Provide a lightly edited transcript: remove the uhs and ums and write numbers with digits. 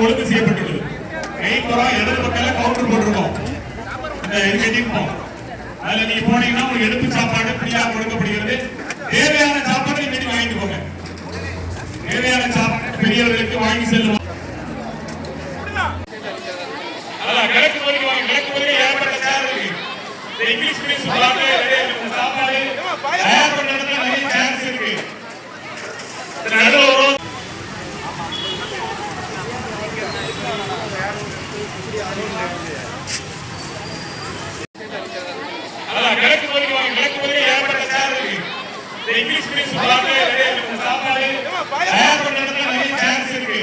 ஒழுங்கு செய்யப்பட்டுள்ளது. இடது பக்கம் கவுண்டர் போட்டிருக்கோம். அதுல நீங்க போனீங்கன்னா உங்களுக்கு எடுப்பு சாப்பாடு ஃப்ரீயா கொடுக்கப்படுகிறது. தேவையான சாப்பாடு நீங்க வாங்கிட்டு போங்க. தேவையான சாப்பாடு பெரியவர்களுக்கு வாங்கி செல்லுவோம். கிழக்கு பகுதிக்கு வாங்க. கிழக்கு பகுதியில் ஏற்பட்ட சேர் இருக்கு. இங்கிலீஷ் மீடியம் சாப்பாடு தயார் பண்ண இடத்துல நிறைய சேர்ஸ் இருக்கு. கிழக்கு பகுதிக்கு வாங்க. கிழக்கு பகுதியில் ஏற்பட்ட சேர் இருக்கு. இங்கிலீஷ் மீடியம் சாப்பாடு தயார் பண்ண இடத்துல நிறைய சேர்ஸ் இருக்கு.